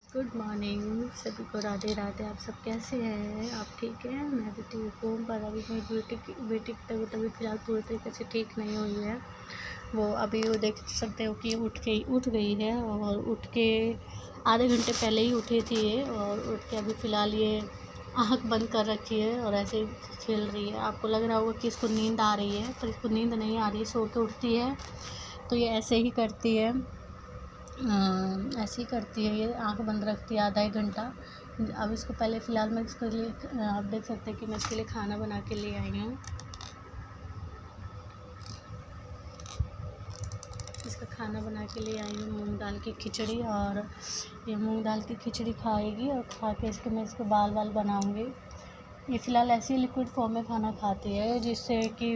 Good morning सभी को, राधे राधे। आप सब कैसे हैं? आप ठीक हैं? मैं भी ठीक हूँ। पर अभी मेरी बेटी की तबीयत अभी फ़िलहाल पूरी तरीके से ठीक नहीं हुई है। वो अभी वो देख सकते हो कि उठ गई है, और उठ के आधे घंटे पहले ही उठी थी ये, और उठ के अभी फ़िलहाल ये आँख बंद कर रखी है और ऐसे ही खेल रही है। आपको लग रहा होगा कि इसको नींद आ रही है, पर इसको नींद नहीं आ रही है। सो के उठती है तो ये ऐसे ही करती है, ऐसे ही करती है। ये आँख बंद रखती है आधा एक घंटा। अब इसको पहले फ़िलहाल मैं इसके लिए, आप देख सकते हैं कि मैं इसके लिए खाना बना के ले आई हूँ। इसका खाना बना के ले आई हूँ मूंग दाल की खिचड़ी, और ये मूंग दाल की खिचड़ी खाएगी और खा के मैं इसके बाल बनाऊँगी। ये फ़िलहाल ऐसे ही लिक्विड फॉर्म में खाना खाती है, जिससे कि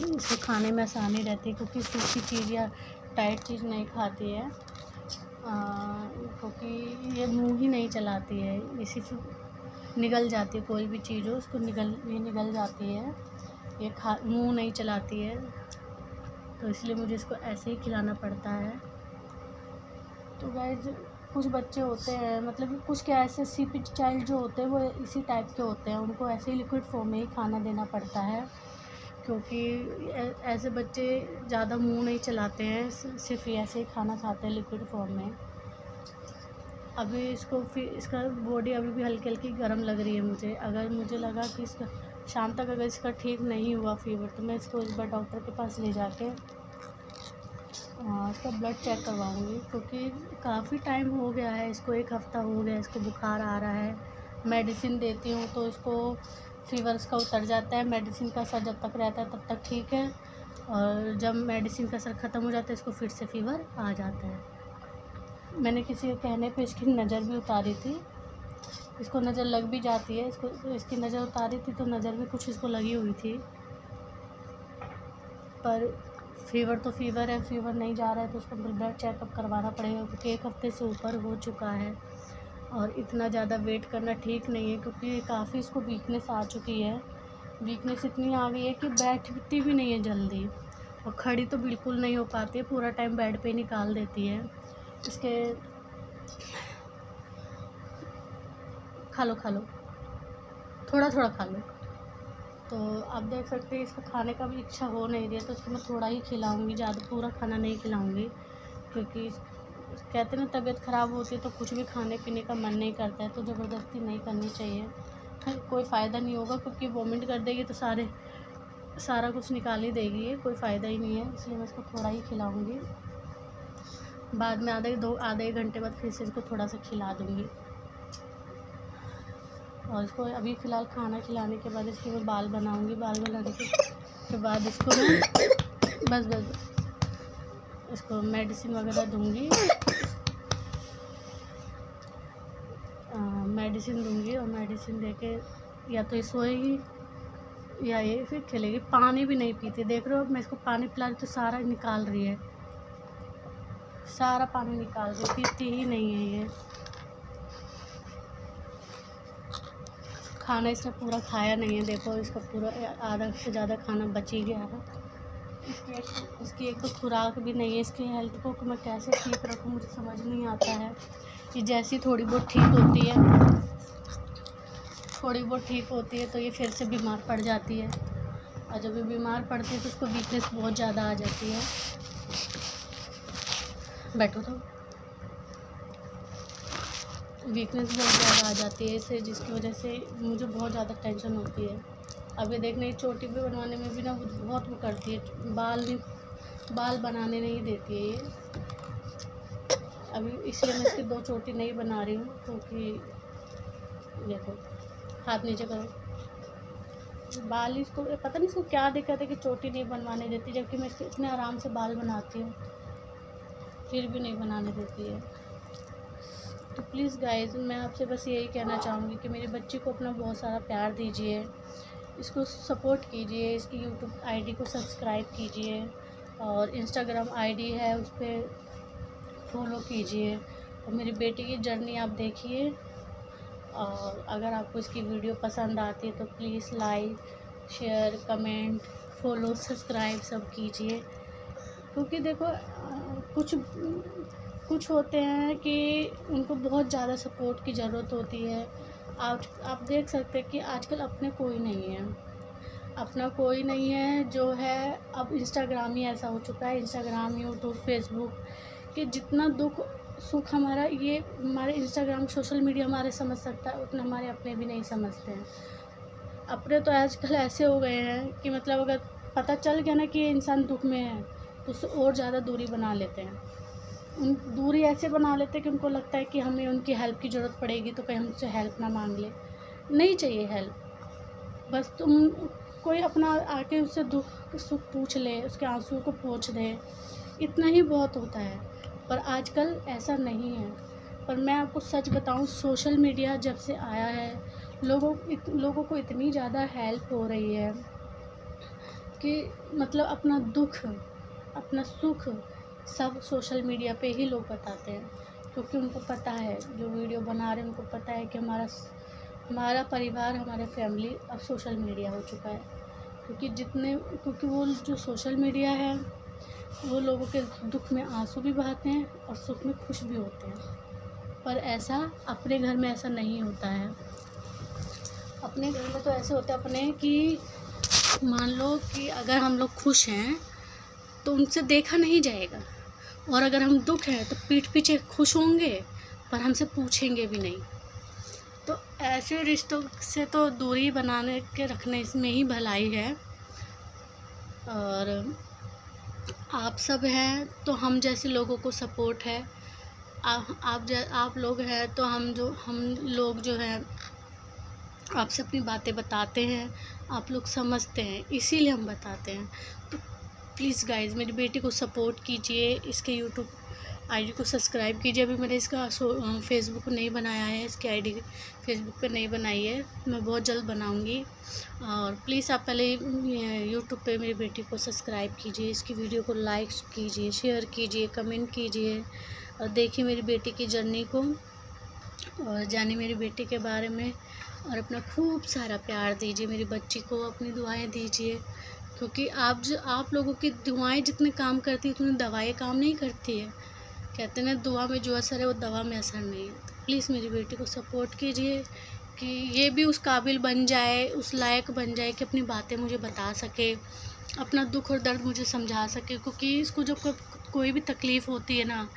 इसको खाने में आसानी रहती है, क्योंकि सूखी चीज़ या टाइट चीज़ नहीं खाती है, क्योंकि ये मुंह ही नहीं चलाती है। इसी से निगल जाती है, कोई भी चीज़ हो उसको निगल जाती है। ये मुंह नहीं चलाती है, तो इसलिए मुझे इसको ऐसे ही खिलाना पड़ता है। तो गाइस, कुछ बच्चे होते हैं, मतलब कुछ क्या, ऐसे सीपी चाइल्ड जो होते हैं वो इसी टाइप के होते हैं, उनको ऐसे ही लिक्विड फॉर्म में ही खाना देना पड़ता है, क्योंकि ऐसे बच्चे ज़्यादा मुंह नहीं चलाते हैं, सिर्फ ऐसे ही खाना खाते हैं लिक्विड फॉर्म में। अभी इसको फिर इसका बॉडी अभी भी हल्की हल्की गर्म लग रही है मुझे। अगर मुझे लगा कि इसका शाम तक अगर इसका ठीक नहीं हुआ फीवर, तो मैं इसको इस बार डॉक्टर के पास ले जाके इसका ब्लड चेक करवाऊँगी, क्योंकि काफ़ी टाइम हो गया है इसको, 1 हफ़्ता हो गया इसको बुखार आ रहा है। मेडिसिन देती हूँ तो इसको फ़ीवर इसका उतर जाता है। मेडिसिन का असर जब तक रहता है तब तक ठीक है, और जब मेडिसिन का असर ख़त्म हो जाता है इसको फिर से फ़ीवर आ जाता है। मैंने किसी के कहने पे इसकी नज़र भी उतारी थी, इसको नज़र लग भी जाती है। इसकी नज़र उतारी थी तो नज़र भी कुछ इसको लगी हुई थी, पर फ़ीवर तो फ़ीवर है, फ़ीवर नहीं जा रहा है तो उसको ब्लड चेकअप करवाना पड़ेगा, क्योंकि 1 हफ़्ते से ऊपर हो चुका है, और इतना ज़्यादा वेट करना ठीक नहीं है, क्योंकि काफ़ी इसको वीकनेस आ चुकी है। वीकनेस इतनी आ गई है कि बैठती भी नहीं है जल्दी, और खड़ी तो बिल्कुल नहीं हो पाती है, पूरा टाइम बेड पे निकाल देती है। इसके खा लो थोड़ा थोड़ा खा लो। तो आप देख सकते हैं इसका खाने का भी इच्छा हो नहीं रही है, तो उसको मैं थोड़ा ही खिलाऊंगी, ज़्यादा पूरा खाना नहीं खिलाऊंगी, क्योंकि कहते हैं ना, तबीयत ख़राब होती है तो कुछ भी खाने पीने का मन नहीं करता है, तो ज़बरदस्ती नहीं करनी चाहिए। कोई फ़ायदा नहीं होगा, क्योंकि वोमिट कर देगी तो सारा कुछ निकाल ही देगी, ये कोई फ़ायदा ही नहीं है। इसलिए मैं इसको थोड़ा ही खिलाऊँगी, बाद में आधे एक घंटे बाद फिर से इसको थोड़ा सा खिला दूँगी। और इसको अभी फ़िलहाल खाना खिलाने के बाद इसके मैं बाल बनाऊँगी। बाल बनाने के बाद इसको मैं बस इसको मेडिसिन वगैरह दूँगी, मेडिसिन दूँगी, और मेडिसिन देके या तो ये सोएगी या ये फिर खेलेगी। पानी भी नहीं पीती, देख रहे हो, मैं इसको पानी पिला रही तो सारा निकाल रही है, सारा पानी निकाल रही, पीती ही नहीं है ये। खाना इसने पूरा खाया नहीं है, देखो इसका पूरा आधा से ज़्यादा खाना बच ही गया है। इसकी एक तो खुराक भी नहीं है। इसकी हेल्थ को मैं कैसे ठीक रखूँ मुझे समझ नहीं आता है। कि जैसी थोड़ी बहुत ठीक होती है तो ये फिर से बीमार पड़ जाती है, और जब ये बीमार पड़ती है तो उसको वीकनेस बहुत ज़्यादा आ जाती है। बैठो तो, वीकनेस बहुत ज़्यादा आ जाती है इससे, जिसकी वजह से मुझे बहुत ज़्यादा टेंशन होती है। अभी देखना, ये चोटी भी बनवाने में भी ना बहुत वो करती है, बाल बनाने नहीं देती है ये। अभी इसलिए मैं इसकी 2 चोटी नहीं बना रही हूँ, क्योंकि देखो, हाथ नीचे करो। बाल इसको पता नहीं इसको क्या दिक्कत है कि चोटी नहीं बनवाने देती, जबकि मैं इसके इतने आराम से बाल बनाती हूँ, फिर भी नहीं बनाने देती है। तो प्लीज़ गाइज, मैं आपसे बस यही कहना चाहूँगी कि मेरे बच्चे को अपना बहुत सारा प्यार दीजिए, इसको सपोर्ट कीजिए, इसकी यूट्यूब आईडी को सब्सक्राइब कीजिए, और इंस्टाग्राम आईडी है उस पर फॉलो कीजिए, और मेरी बेटी की जर्नी आप देखिए। और अगर आपको इसकी वीडियो पसंद आती है तो please like, share, comment, follow, subscribe सब कीजिए, क्योंकि देखो, कुछ कुछ होते हैं कि उनको बहुत ज़्यादा सपोर्ट की ज़रूरत होती है। आज आप देख सकते हैं कि आजकल अपने कोई नहीं है, अपना कोई नहीं है जो है। अब इंस्टाग्राम ही ऐसा हो चुका है, इंस्टाग्राम, यूट्यूब, फेसबुक, कि जितना दुख सुख हमारा ये हमारे इंस्टाग्राम, सोशल मीडिया हमारे समझ सकता है, उतना हमारे अपने भी नहीं समझते हैं। अपने तो आजकल ऐसे हो गए हैं कि मतलब अगर पता चल गया ना कि ये इंसान दुख में है तो उससे और ज़्यादा दूरी बना लेते हैं। उन दूरी ऐसे बना लेते हैं कि उनको लगता है कि हमें उनकी हेल्प की ज़रूरत पड़ेगी तो कहीं हमसे हेल्प ना मांग ले। नहीं चाहिए हेल्प, बस तुम कोई अपना आके उससे दुख सुख पूछ ले, उसके आंसुओं को पोंछ दे, इतना ही बहुत होता है। पर आजकल ऐसा नहीं है। पर मैं आपको सच बताऊं, सोशल मीडिया जब से आया है लोगों को इतनी ज़्यादा हेल्प हो रही है कि मतलब अपना दुख, अपना सुख सब सोशल मीडिया पे ही लोग बताते हैं। क्योंकि उनको पता है, जो वीडियो बना रहे हैं उनको पता है कि हमारा परिवार, हमारे फैमिली अब सोशल मीडिया हो चुका है। क्योंकि वो जो सोशल मीडिया है वो लोगों के दुख में आंसू भी बहाते हैं और सुख में खुश भी होते हैं। पर ऐसा अपने घर में ऐसा नहीं होता है। अपने घर में तो ऐसे होता है अपने कि मान लो कि अगर हम लोग खुश हैं तो उनसे देखा नहीं जाएगा, और अगर हम दुख हैं तो पीठ पीछे खुश होंगे पर हमसे पूछेंगे भी नहीं। तो ऐसे रिश्तों से तो दूरी बनाने के रखने इसमें ही भलाई है। और आप सब हैं तो हम जैसे लोगों को सपोर्ट है। आप लोग हैं तो हम लोग जो हैं आपसे अपनी बातें बताते हैं, आप लोग समझते हैं, इसीलिए हम बताते हैं। तो प्लीज़ गाइज़ मेरी बेटी को सपोर्ट कीजिए, इसके यूट्यूब आईडी को सब्सक्राइब कीजिए। अभी मैंने इसका फेसबुक नहीं बनाया है, इसकी आईडी फेसबुक पे नहीं बनाई है, मैं बहुत जल्द बनाऊंगी। और प्लीज़ आप पहले यूट्यूब पे मेरी बेटी को सब्सक्राइब कीजिए, इसकी वीडियो को लाइक कीजिए, शेयर कीजिए, कमेंट कीजिए, और देखिए मेरी बेटी की जर्नी को, और जानिए मेरी बेटी के बारे में, और अपना खूब सारा प्यार दीजिए मेरी बच्ची को, अपनी दुआएं दीजिए। क्योंकि आप लोगों की दुआएं जितने काम करती है उतनी दवाएं काम नहीं करती है। कहते हैं ना, दुआ में जो असर है वो दवा में असर नहीं है। तो प्लीज़ मेरी बेटी को सपोर्ट कीजिए कि ये भी उस काबिल बन जाए, उस लायक बन जाए कि अपनी बातें मुझे बता सके, अपना दुख और दर्द मुझे समझा सके। क्योंकि इसको जब कोई भी तकलीफ़ होती है ना,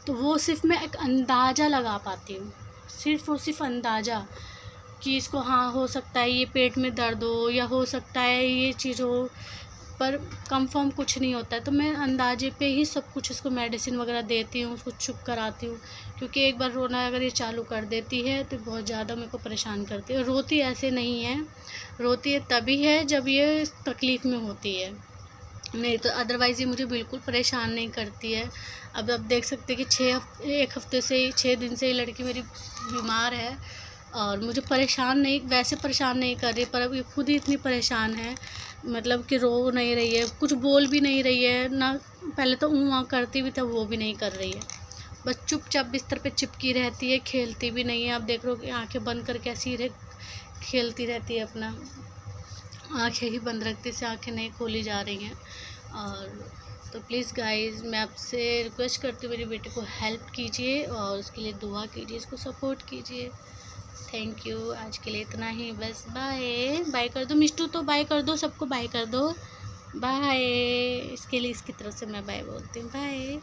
तो वो सिर्फ मैं एक अंदाज़ा लगा पाती हूँ, सिर्फ अंदाज़ा कि इसको हाँ हो सकता है ये पेट में दर्द हो, या हो सकता है ये चीज़ हो, पर कंफर्म कुछ नहीं होता है। तो मैं अंदाजे पे ही सब कुछ इसको मेडिसिन वगैरह देती हूँ, उसको चुप कराती हूँ। क्योंकि एक बार रोना अगर ये चालू कर देती है तो बहुत ज़्यादा मेरे को परेशान करती है। रोती ऐसे नहीं है, रोती है तभी है जब ये तकलीफ़ में होती है, नहीं तो अदरवाइज़ ये मुझे बिल्कुल परेशान नहीं करती है। अब आप देख सकते हैं कि 6 दिन से ये लड़की मेरी बीमार है, और मुझे वैसे परेशान नहीं कर रही, पर अब ये खुद ही इतनी परेशान है, मतलब कि रो नहीं रही है, कुछ बोल भी नहीं रही है ना। पहले तो ऊँ करती भी था, वो भी नहीं कर रही है, बस चुपचाप बिस्तर पे चिपकी रहती है, खेलती भी नहीं है। आप देख रहे हो कि आंखें बंद करके ऐसी खेलती रहती है, अपना आंखें ही बंद रखती से आंखें नहीं खोली जा रही हैं। और तो प्लीज़ गाइज़ मैं आपसे रिक्वेस्ट करती हूँ, मेरी बेटी को हेल्प कीजिए और उसके लिए दुआ कीजिए, इसको सपोर्ट कीजिए। थैंक यू, आज के लिए इतना ही बस। बाय बाय कर दो मिष्टू, तो बाय कर दो, सबको बाय कर दो, बाय। इसके लिए इसकी तरफ से मैं बाय बोलती हूँ, बाय।